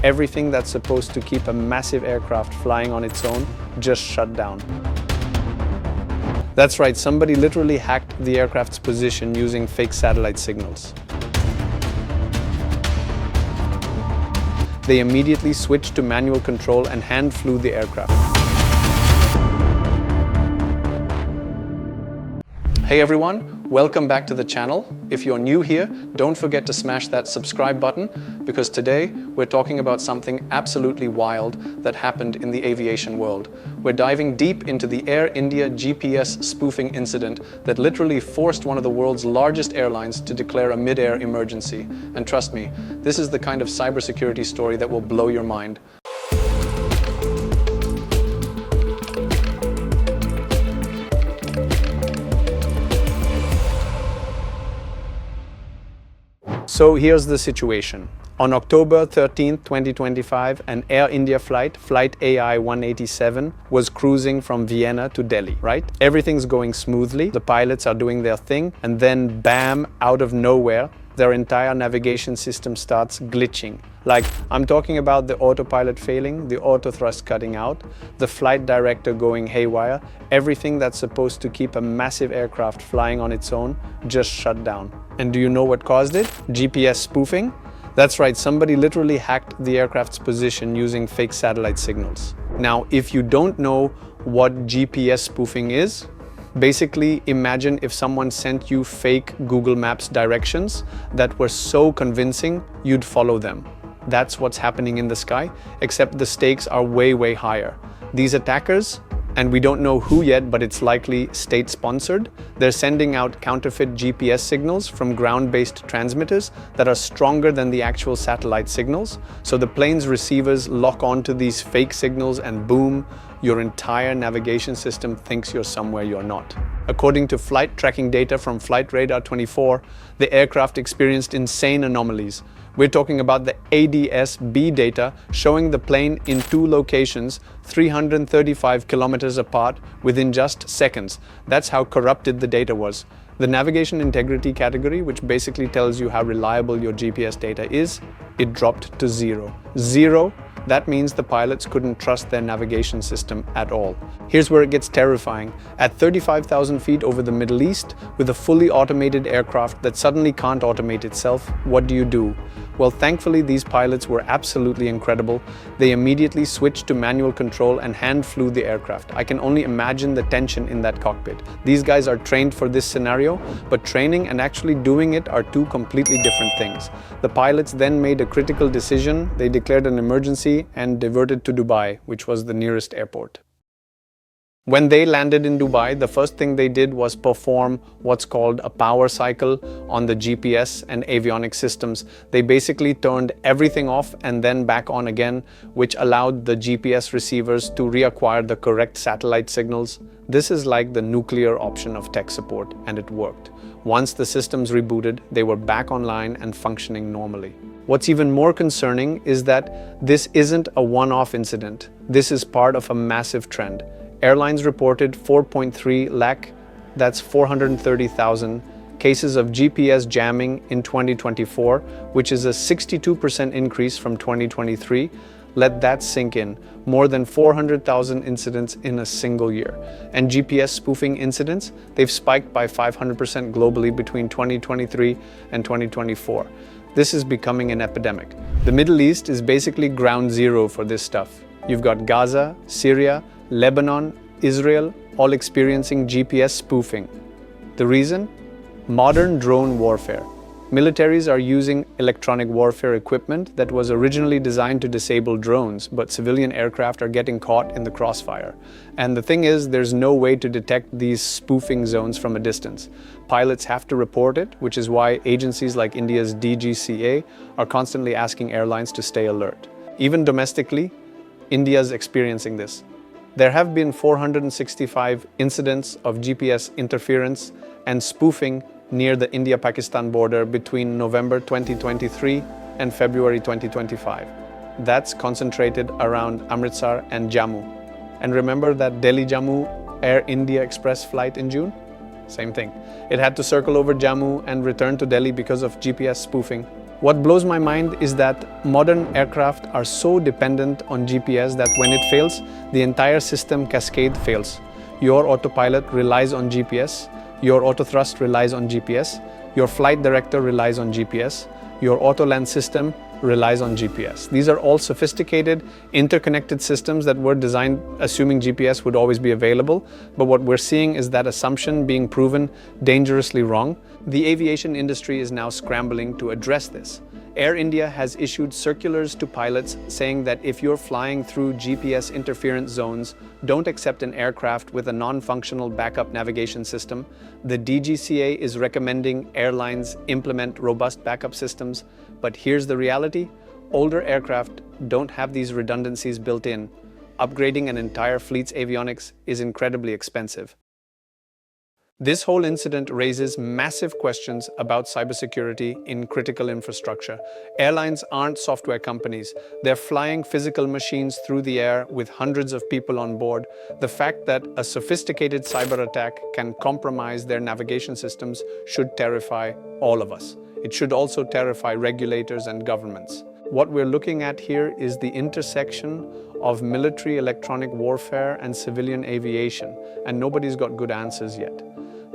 everything that's supposed to keep a massive aircraft flying on its own just shut down. That's right, somebody literally hacked the aircraft's position using fake satellite signals. They immediately switched to manual control and hand flew the aircraft. Hey everyone, welcome back to the channel. If you're new here, don't forget to smash that subscribe button because today we're talking about something absolutely wild that happened in the aviation world. We're diving deep into the Air India GPS spoofing incident that literally forced one of the world's largest airlines to declare a mid-air emergency. And trust me, this is the kind of cybersecurity story that will blow your mind. So here's the situation. On October 13, 2025, an Air India flight AI 187, was cruising from Vienna to Delhi, right? Everything's going smoothly, the pilots are doing their thing, and then bam, out of nowhere, their entire navigation system starts glitching. Like, I'm talking about the autopilot failing, the auto thrust cutting out, the flight director going haywire, everything that's supposed to keep a massive aircraft flying on its own just shut down. And do you know what caused it? GPS spoofing? That's right, somebody literally hacked the aircraft's position using fake satellite signals. Now, if you don't know what GPS spoofing is, basically imagine if someone sent you fake Google Maps directions that were so convincing you'd follow them. That's what's happening in the sky, except the stakes are way, way higher. These attackers, and we don't know who yet, but it's likely state-sponsored, they're sending out counterfeit GPS signals from ground-based transmitters that are stronger than the actual satellite signals. So the plane's receivers lock onto these fake signals and boom, your entire navigation system thinks you're somewhere you're not. According to flight tracking data from Flight Radar 24, the aircraft experienced insane anomalies. We're talking about the ADS-B data showing the plane in two locations 335 kilometers apart within just seconds. That's how corrupted the data was. The navigation integrity category, which basically tells you how reliable your GPS data is, it dropped to zero. Zero? That means the pilots couldn't trust their navigation system at all. Here's where it gets terrifying. At 35,000 feet over the Middle East, with a fully automated aircraft that suddenly can't automate itself, what do? Well, thankfully, these pilots were absolutely incredible. They immediately switched to manual control and hand flew the aircraft. I can only imagine the tension in that cockpit. These guys are trained for this scenario, but training and actually doing it are two completely different things. The pilots then made a critical decision. They declared an emergency and diverted to Dubai, which was the nearest airport. When they landed in Dubai, the first thing they did was perform what's called a power cycle on the GPS and avionics systems. They basically turned everything off and then back on again, which allowed the GPS receivers to reacquire the correct satellite signals. This is like the nuclear option of tech support, and it worked. Once the systems rebooted, they were back online and functioning normally. What's even more concerning is that this isn't a one-off incident. This is part of a massive trend. Airlines reported 4.3 lakh, that's 430,000, cases of GPS jamming in 2024, which is a 62% increase from 2023. Let that sink in. More than 400,000 incidents in a single year. And GPS spoofing incidents, they've spiked by 500% globally between 2023 and 2024. This is becoming an epidemic. The Middle East is basically ground zero for this stuff. You've got Gaza, Syria, Lebanon, Israel, all experiencing GPS spoofing. The reason? Modern drone warfare. Militaries are using electronic warfare equipment that was originally designed to disable drones, but civilian aircraft are getting caught in the crossfire. And the thing is, there's no way to detect these spoofing zones from a distance. Pilots have to report it, which is why agencies like India's DGCA are constantly asking airlines to stay alert. Even domestically, India's experiencing this. There have been 465 incidents of GPS interference and spoofing near the India-Pakistan border between November 2023 and February 2025. That's concentrated around Amritsar and Jammu. And remember that Delhi-Jammu Air India Express flight in June? Same thing. It had to circle over Jammu and return to Delhi because of GPS spoofing. What blows my mind is that modern aircraft are so dependent on GPS that when it fails, the entire system cascade fails. Your autopilot relies on GPS, your autothrust relies on GPS, your flight director relies on GPS, your auto land system relies on GPS. These are all sophisticated, interconnected systems that were designed assuming GPS would always be available, but what we're seeing is that assumption being proven dangerously wrong. The aviation industry is now scrambling to address this. Air India has issued circulars to pilots saying that if you're flying through GPS interference zones, don't accept an aircraft with a non-functional backup navigation system. The DGCA is recommending airlines implement robust backup systems, but here's the reality: older aircraft don't have these redundancies built in. Upgrading an entire fleet's avionics is incredibly expensive. This whole incident raises massive questions about cybersecurity in critical infrastructure. Airlines aren't software companies. They're flying physical machines through the air with hundreds of people on board. The fact that a sophisticated cyber attack can compromise their navigation systems should terrify all of us. It should also terrify regulators and governments. What we're looking at here is the intersection of military electronic warfare and civilian aviation, and nobody's got good answers yet.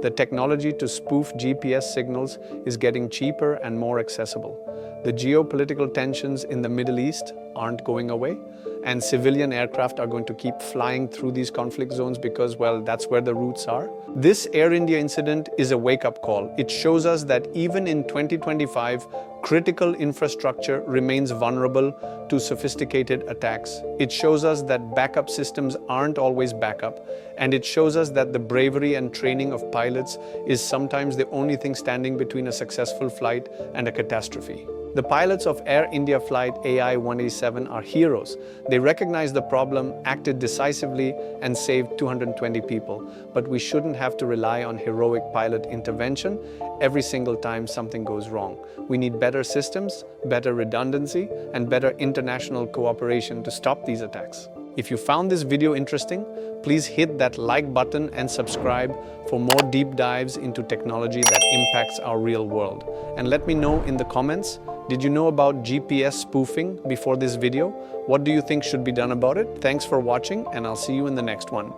The technology to spoof GPS signals is getting cheaper and more accessible. The geopolitical tensions in the Middle East aren't going away, and civilian aircraft are going to keep flying through these conflict zones because, well, that's where the routes are. This Air India incident is a wake-up call. It shows us that even in 2025, critical infrastructure remains vulnerable to sophisticated attacks. It shows us that backup systems aren't always backup, and it shows us that the bravery and training of pilots is sometimes the only thing standing between a successful flight and a catastrophe. The pilots of Air India Flight AI 187 are heroes. They recognized the problem, acted decisively, and saved 220 people. But we shouldn't have to rely on heroic pilot intervention every single time something goes wrong. We need better systems, better redundancy, and better international cooperation to stop these attacks. If you found this video interesting, please hit that like button and subscribe for more deep dives into technology that impacts our real world. And let me know in the comments, did you know about GPS spoofing before this video? What do you think should be done about it? Thanks for watching, and I'll see you in the next one.